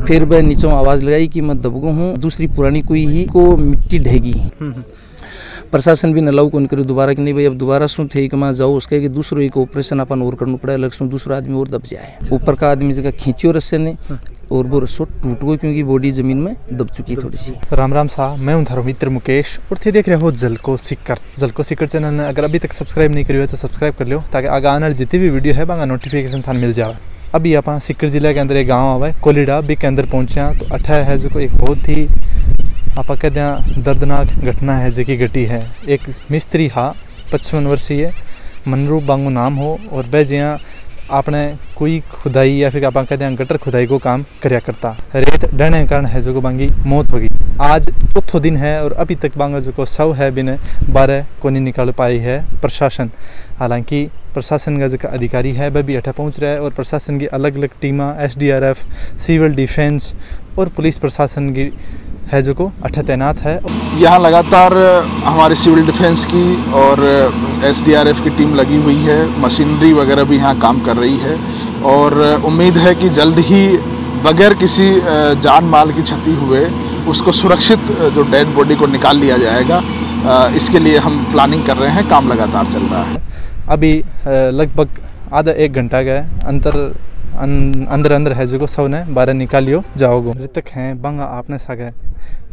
फिर वह नीचों आवाज़ लगाई कि मैं दबगो हूँ, दूसरी पुरानी कोई ही को मिट्टी ढहेगी। प्रशासन भी नलाऊ कौन करे दोबारा कि नहीं भाई अब दोबारा सुन थे कि मैं जाओ उसके कि दूसरों एक ऑपरेशन अपन और करना पड़ा, अलग सुन दूसरा आदमी और दब जाए। ऊपर का आदमी जगह खींचो रस्से ने और वो रस्सो टूट गई क्योंकि बॉडी जमीन में दब चुकी थोड़ी सी। राम राम साहब, मैं हूं थारो मित्र मुकेश और थे देख रहे हो जलको सिक्कर चैनल ने अगर अभी तक सब्सक्राइब नहीं करियो तो सब्सक्राइब कर लो ताकि आगे आने वाली जितनी भी वीडियो है बांगा नोटिफिकेशन थान मिल जाए। अभी आप सिक्कर जिले के अंदर एक गाँव आवा है कोलिडा बी के अंदर पहुंचा तो अठा है जो एक बहुत ही आप कहते हैं दर्दनाक घटना है जो कि घटी है। एक मिस्त्री हा 55 वर्षीय मनरूप बांगू नाम हो और वह जिया आपने कोई खुदाई या फिर आप कहते हैं गटर खुदाई को काम करया करता, रेत डरने के कारण है जो को बांगी मौत होगी। आज चौथो दिन है और अभी तक बांगा जो को शव है बिने 12 को नहीं निकाल पाई है प्रशासन। हालांकि प्रशासन का जो अधिकारी है वह भी अठा पहुंच रहा है और प्रशासन की अलग अलग टीमा SDRF, सिविल डिफेंस और पुलिस प्रशासन की है जो को अठा तैनात है। यहाँ लगातार हमारे सिविल डिफेंस की और SDRF की टीम लगी हुई है, मशीनरी वगैरह भी यहाँ काम कर रही है और उम्मीद है कि जल्द ही बगैर किसी जान माल की क्षति हुए उसको सुरक्षित जो डेड बॉडी को निकाल लिया जाएगा। इसके लिए हम प्लानिंग कर रहे हैं, काम लगातार चल रहा है। अभी लगभग आधा 1 घंटा का अंदर है जो को सब ने 12 निकालियो जाओगे। मृतक हैं बंगा आपने सागे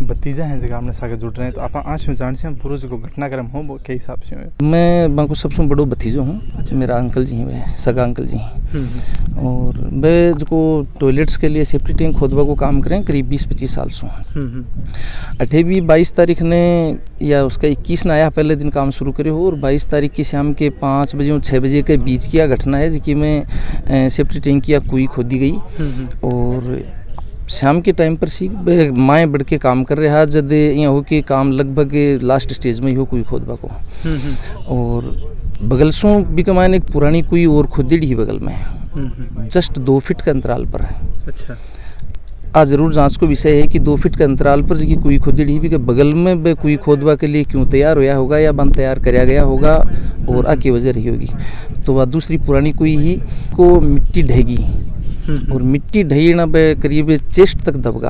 भतीजा हैं जगह आपने सागे जुड़ रहे हैं तो आप आज में जान से पूरा जो घटनाक्रम हो के हिसाब से मैं बांको सबसे बड़ो भतीजो हूँ। मेरा अंकल जी हैं, सगा अंकल जी हैं और वे जो टॉयलेट्स के लिए सेफ्टी टैंक खोदवा को काम करें करीब 20-25 साल से। 22 तारीख ने या उसका 21 ने आया पहले दिन काम शुरू करे हो और 22 तारीख की शाम के 5 बजे और 6 बजे के बीच की घटना है जिसकी में सेफ्टी टैंक की कुई खोदी गई और शाम के टाइम पर सी माएँ बढ़ के काम कर रहा जब यहाँ हो के काम लगभग लास्ट स्टेज में ही हो कोई खोदबा को और बगल सो भी कमाने एक पुरानी कोई और खोदेड़ी ही बगल में जस्ट 2 फीट के अंतराल पर है। अच्छा, आज जरूर जांच को विषय है कि 2 फीट के अंतराल पर जी कोई खोदेड़ी भी के बगल में बे कोई खोदबा के लिए क्यों तैयार होया होगा या बंद तैयार कराया गया होगा और आके वजह रही होगी। तो वह दूसरी पुरानी कोई ही को मिट्टी ढहेगी और मिट्टी ढहीना पे करीब चेस्ट तक दबगा।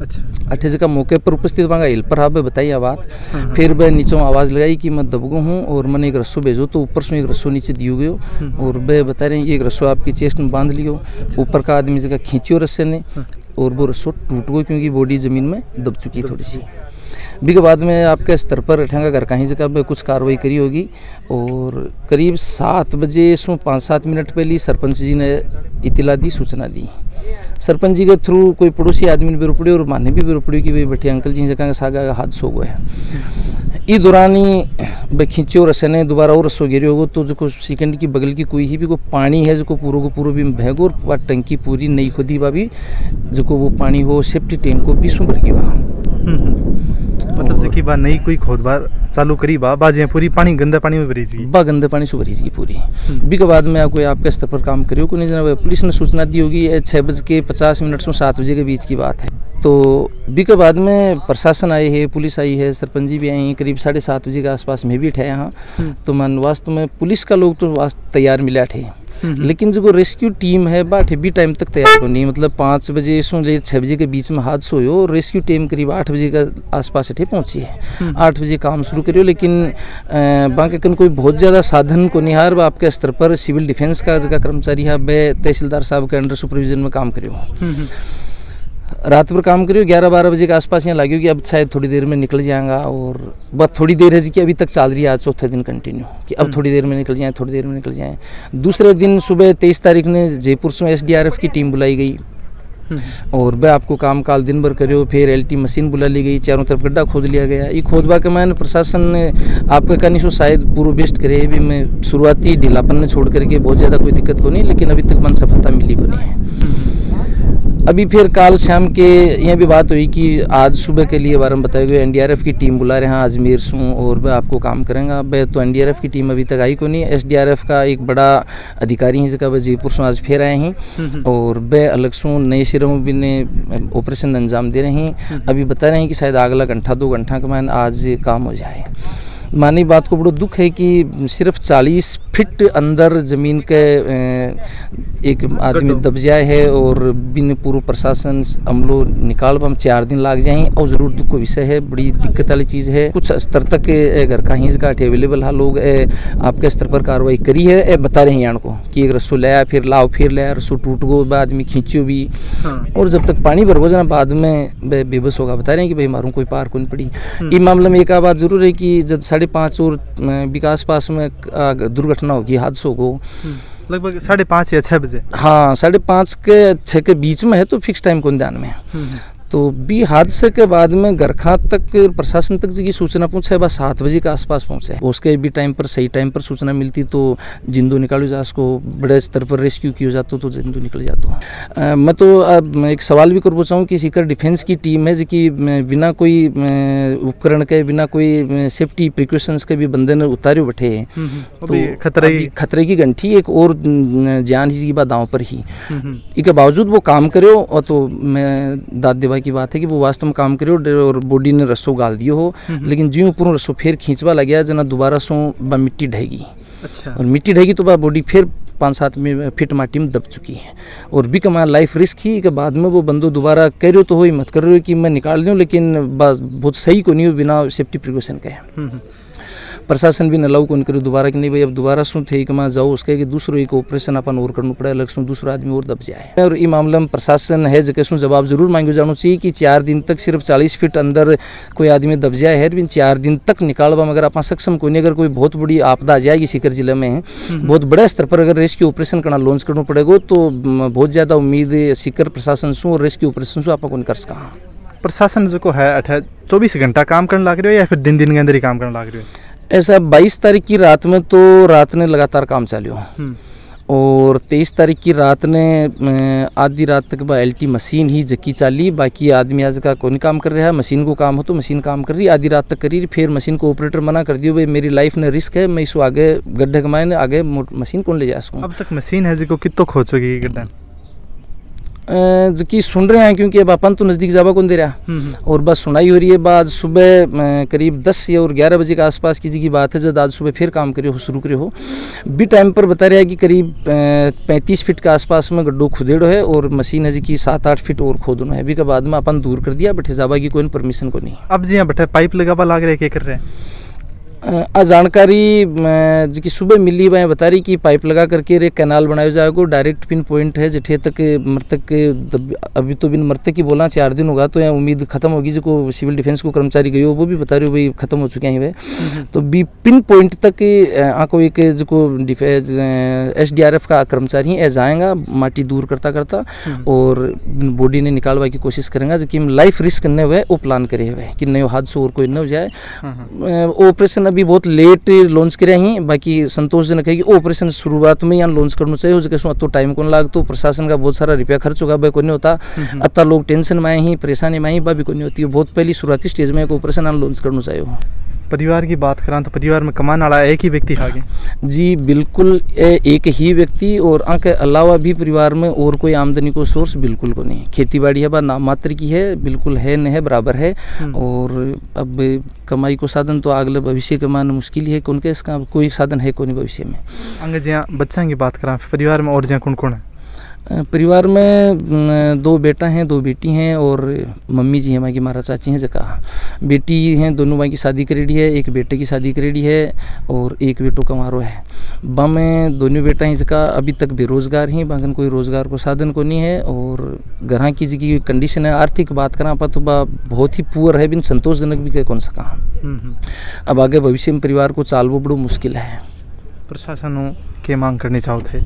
अच्छा, अठे जगह मौके पर उपस्थित बांगा हेल्पर हा बताइए बात। फिर वह नीचों आवाज़ लगाई कि मैं दबगो हूँ और मैंने एक रस्सो भेजो तो ऊपर से एक रस्सो नीचे दियो गयो और वह बता रहे हैं कि एक रस्सो आपकी चेस्ट में बांध लियो। ऊपर का आदमी जगह खींचो रस्से ने और वो रस्सो टूट गई क्योंकि बॉडी जमीन में दब चुकी थोड़ी सी। भी के बाद में आपके स्तर पर ठेंगा घर कहीं जगह पे कुछ कार्रवाई करी होगी और करीब 7 बजे से 5-7 मिनट पहले सरपंच जी ने इतला दी, सूचना दी। सरपंच जी के थ्रू कोई पड़ोसी आदमी ने भी रुपड़ी और माने भी रुपड़ी कि भाई बैठे अंकल जी जगह सागा हादसा हो गया। इस दौरान ही खींचो रस्से ने दोबारा और रस्सो गिरे होगो तो जो सेकंड की बगल की कोई ही भी को पानी है जो पूरा को पूरा भी भैगो और टंकी पूरी नहीं खोदी बा भी जो वो पानी हो सेफ्टी टैंक को 20 भर की बा मतलब जकी बा नहीं कोई खोदबार चालू करी बाजे पूरी पानी गंदा पानी में भरी जी बा गंदे पानी से भरी जी पूरी। भी के बाद में कोई आपके स्तर पर काम करियो को नहीं जना पुलिस ने सूचना दी होगी 6:50 से 7 बजे के बीच की बात है। तो भी के बाद में प्रशासन आए है, पुलिस आई है, सरपंच जी भी आए हैं करीब 7:30 बजे के आसपास में भी ठे यहाँ। तो मन वास्तव में पुलिस का लोग तो तैयार मिला थे लेकिन जो रेस्क्यू टीम है बाटे भी टाइम तक तैयार को नहीं। मतलब 5 बजे से ले 6 बजे के बीच में हादसा हो और रेस्क्यू टीम करीब 8 बजे का आसपास अठे पहुंची है। 8 बजे काम शुरू करियो लेकिन बाकी कन कोई बहुत ज़्यादा साधन को निहार आपके स्तर पर सिविल डिफेंस का जगह कर्मचारी है वे तहसीलदार साहब के अंडर सुपरविजन में काम करियो। रात पर काम करियो 11-12 बजे के आसपास यहाँ लगे कि अब शायद थोड़ी देर में निकल जाएगा और बस थोड़ी देर है जी कि अभी तक चल रही है आज चौथे दिन कंटिन्यू कि अब थोड़ी देर में निकल जाए, थोड़ी देर में निकल जाए। दूसरे दिन सुबह 23 तारीख ने जयपुर से SDRF की टीम बुलाई गई और वह आपको काम काल दिन भर करियो। फिर LT मशीन बुला ली गई, चारों तरफ गड्ढा खोद लिया गया। ये खोदबा के मैंने प्रशासन ने आपका कहनी सो शायद पूरा बेस्ट करे भी मैं शुरुआती ढीलापन ने छोड़ करके बहुत ज़्यादा कोई दिक्कत को नहीं लेकिन अभी तक मन सफलता मिली को नहीं है। अभी फिर काल शाम के यहाँ भी बात हुई कि आज सुबह के लिए बारे में बताया गया NDRF की टीम बुला रहे हैं अजमेर से और वह आपको काम करेंगे। वह तो NDRF की टीम अभी तक आई को नहीं। SDRF का एक बड़ा अधिकारी है जगह वह जयपुर से आज फिर आए हैं और वह अलग से नए सिरों भी ने ऑपरेशन अंजाम दे रहे हैं। अभी बता रहे हैं कि शायद अगला घंटा 2 घंटा के बाद आज काम हो जाए। मानी बात को बड़ो दुख है कि सिर्फ 40 फीट अंदर ज़मीन के एक आदमी दब जाए है और बिन पूर्व प्रशासन अमलो निकाल हम 4 दिन लाग जाए और ज़रूर दुख को विषय है, बड़ी दिक्कत वाली चीज़ है। कुछ स्तर तक घर का ही जगह अवेलेबल है, लोग आपके स्तर पर कार्रवाई करी है, बता रहे हैं यान को कि एक रस्सो लाया फिर लाओ फिर लाया, रस्सो टूट गो आदमी खींचो भी। और जब तक पानी भर हो जाना बाद में बेबस होगा, बता रहे हैं कि भाई मारूँ कोई पार को नहीं पड़ी। इस मामले में एक बात जरूर है कि जब 5:30 और विकास पास में दुर्घटना होगी, हादसों को लगभग 5:30 या 6 बजे, हाँ 5:30 के 6 के बीच में है, तो फिक्स टाइम कौन ध्यान में है। तो भी हादसे के बाद में गरखा तक प्रशासन तक की सूचना पहुंचे, बस 7 बजे के आसपास पहुंचे। उसके भी टाइम पर सही टाइम पर सूचना मिलती तो जिंदू निकालो जा, उसको बड़े स्तर पर रेस्क्यू किया जाता तो जिंदू निकल जाता। मैं तो एक सवाल भी कर चाहूँ कि सीकर डिफेंस की टीम है जिसकी बिना कोई उपकरण के, बिना कोई सेफ्टी प्रिकॉशंस के भी बंदे ने उतारे बैठे हैं, तो खतरे की घंटी एक और जान ही बात दांव पर ही। इसके बावजूद वो काम करे, और तो मैं दाद देवा की बात है कि वो वास्तव में काम करे और बॉडी ने रस्सों गाल दियो हो, लेकिन ज्यों पूर्ण रस्सों फिर खींचवा लग गया जना दोबारा सो मिट्टी ढहेगी। अच्छा। और मिट्टी ढहेगी तो बॉडी फिर 5-7 फीट माटी में दब चुकी है और भी कमा लाइफ रिस्क ही के बाद में वो बंदो दोबारा कह रहे हो तो हो मत कर रहे हो कि मैं निकाल दूँ, लेकिन बस बहुत सही को नहीं हो बिना सेफ्टी प्रिकॉशन के। प्रशासन भी नलाऊ कौन करे दोबारा कि नहीं भाई अब दोबारा सुन थे कमा जाओ उसके कि दूसरों एक ऑपरेशन अपन और करना पड़े, अलग सुन दूसरा आदमी और दब जाए। और इस मामले में प्रशासन है जगह जवाब जरूर मांगो जाना चाहिए कि 4 दिन तक सिर्फ 40 फीट अंदर कोई आदमी दब जाए है, लेकिन 4 दिन तक निकालवा अगर आप सक्षम को नहीं, अगर कोई बहुत बड़ी आपदा आ जाएगी सीकर जिले में बहुत बड़े स्तर पर अगर रेस्क्यू ऑपरेशन करना लॉन्च करना पड़ेगा तो बहुत ज़्यादा उम्मीद सीकर प्रशासन से और रेस्क्यू ऑपरेशन से आप कर सका। प्रशासन जो है 24 घंटा काम करने लग रहे हो या फिर दिन के अंदर ही काम करने लग रहे हो? ऐसा 22 तारीख की रात में तो रात ने लगातार काम चालू और 23 तारीख की रात ने आधी रात तक LT मशीन ही जकी चाली, बाकी आदमी आज का कोई काम कर रहा है। मशीन को काम हो तो मशीन काम कर रही, आधी रात तक करी, फिर मशीन को ऑपरेटर मना कर दियो भाई मेरी लाइफ ने रिस्क है, मैं इसको आगे गड्ढे कमाए ने आगे मशीन कौन ले जा सकूँ। अब तक मशीन है जिसको कितो खोचोगी गड्ढा जबकि सुन रहे हैं क्योंकि अब अपन तो नज़दीक जावा कौन दे रहा और बस सुनाई हो रही है। बाद सुबह करीब 10 या और 11 बजे के आसपास की बात है जब आज सुबह फिर काम करे हो शुरू करे हो भी टाइम पर बता रहा है कि करीब 35 फीट के आसपास में गड्ढो खुदेड़ो है और मशीन है जी 7-8 फीट और खोदना है। अभी के बाद में अपन दूर कर दिया बैठे जावा की कोई परमिशन को नहीं। अब जी हाँ बैठे पाइप लगावा लाग रहे क्या कर रहे हैं? जानकारी जी सुबह मिली वह बता रही कि पाइप लगा करके एक कैनाल बनाया जाएगा, डायरेक्ट पिन पॉइंट है जिठे तक मृतक के अभी तो बिन मृतक की बोला 4 दिन होगा तो यहाँ उम्मीद खत्म होगी। जो सिविल डिफेंस को कर्मचारी गए हो वो भी बता रहे हो भाई खत्म हो चुके हैं वह तो भी पिन पॉइंट तक आको एक जो SDRF का कर्मचारी है जाएगा माटी दूर करता करता और बॉडी ने निकालवा की कोशिश करेंगे जो कि लाइफ रिस्क करने हुए वो प्लान करे हुए कि नए हादसों और कोई न हो जाए। ऑपरेशन अभी बहुत लेट लॉन्च करे हैं, बाकी संतोषजनक है कि ऑपरेशन शुरुआत में यहाँ लॉन्च करना चाहिए जैसे तो टाइम कौन लाग तो प्रशासन का बहुत सारा रुपया खर्च होगा भाई को नहीं होता। अत्ता लोग टेंशन में आए ही परेशानी में आई भी को नहीं होती है, बहुत पहली शुरुआती स्टेज में एक ऑपरेशन लॉन्च करना चाहिए। परिवार की बात करा तो परिवार में कमाने वाला एक ही व्यक्ति आगे जी बिल्कुल एक ही व्यक्ति और के अलावा भी परिवार में और कोई आमदनी को सोर्स बिल्कुल को नहीं। खेती बाड़ी है नाम मात्र की है, बिल्कुल है नहीं है बराबर है और अब कमाई को साधन तो अगले भविष्य कमाना मुश्किल है उनके इसका कोई साधन है कौन भविष्य में। अंगे जहाँ बच्चा की बात करा परिवार में और जहाँ कौन कौन है? परिवार में 2 बेटा हैं 2 बेटी हैं और मम्मी जी हमारी मारा चाची हैं जगह बेटी हैं दोनों भाई की शादी करेडी है, एक बेटे की शादी करेडी है और एक बेटो कमारो है। बा में दोनों बेटा हैं जगह अभी तक बेरोजगार हैं, बागन कोई रोजगार को साधन को नहीं है और घर की जी कंडीशन है आर्थिक बात करा पा तो बा बहुत ही पुअर है बिन संतोषजनक भी कह कौन सका। अब आगे भविष्य में परिवार को चालवो बड़ो मुश्किल है। प्रशासन के मांग करनी चाहते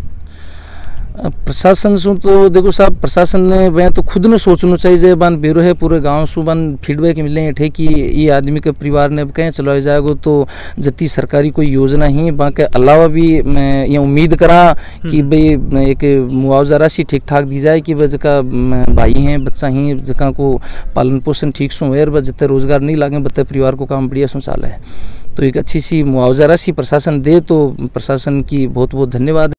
प्रशासन सु तो देखो साहब प्रशासन ने वह तो खुद ने सोचना चाहिए बान बेरो है पूरे गांव सु बान फीडबैक मिले थे कि ये आदमी के परिवार ने कहीं चलाया जाएगा तो जति सरकारी कोई योजना ही बाकी अलावा भी मैं ये उम्मीद करा कि भाई एक मुआवजा राशि ठीक ठाक दी जाए कि वह जगह भाई हैं बच्चा ही जगह को पालन पोषण ठीक सो है जितने रोजगार नहीं लागे बता परिवार को काम बढ़िया सुचाल है तो एक अच्छी सी मुआवजा राशि प्रशासन दे तो प्रशासन की बहुत बहुत धन्यवाद।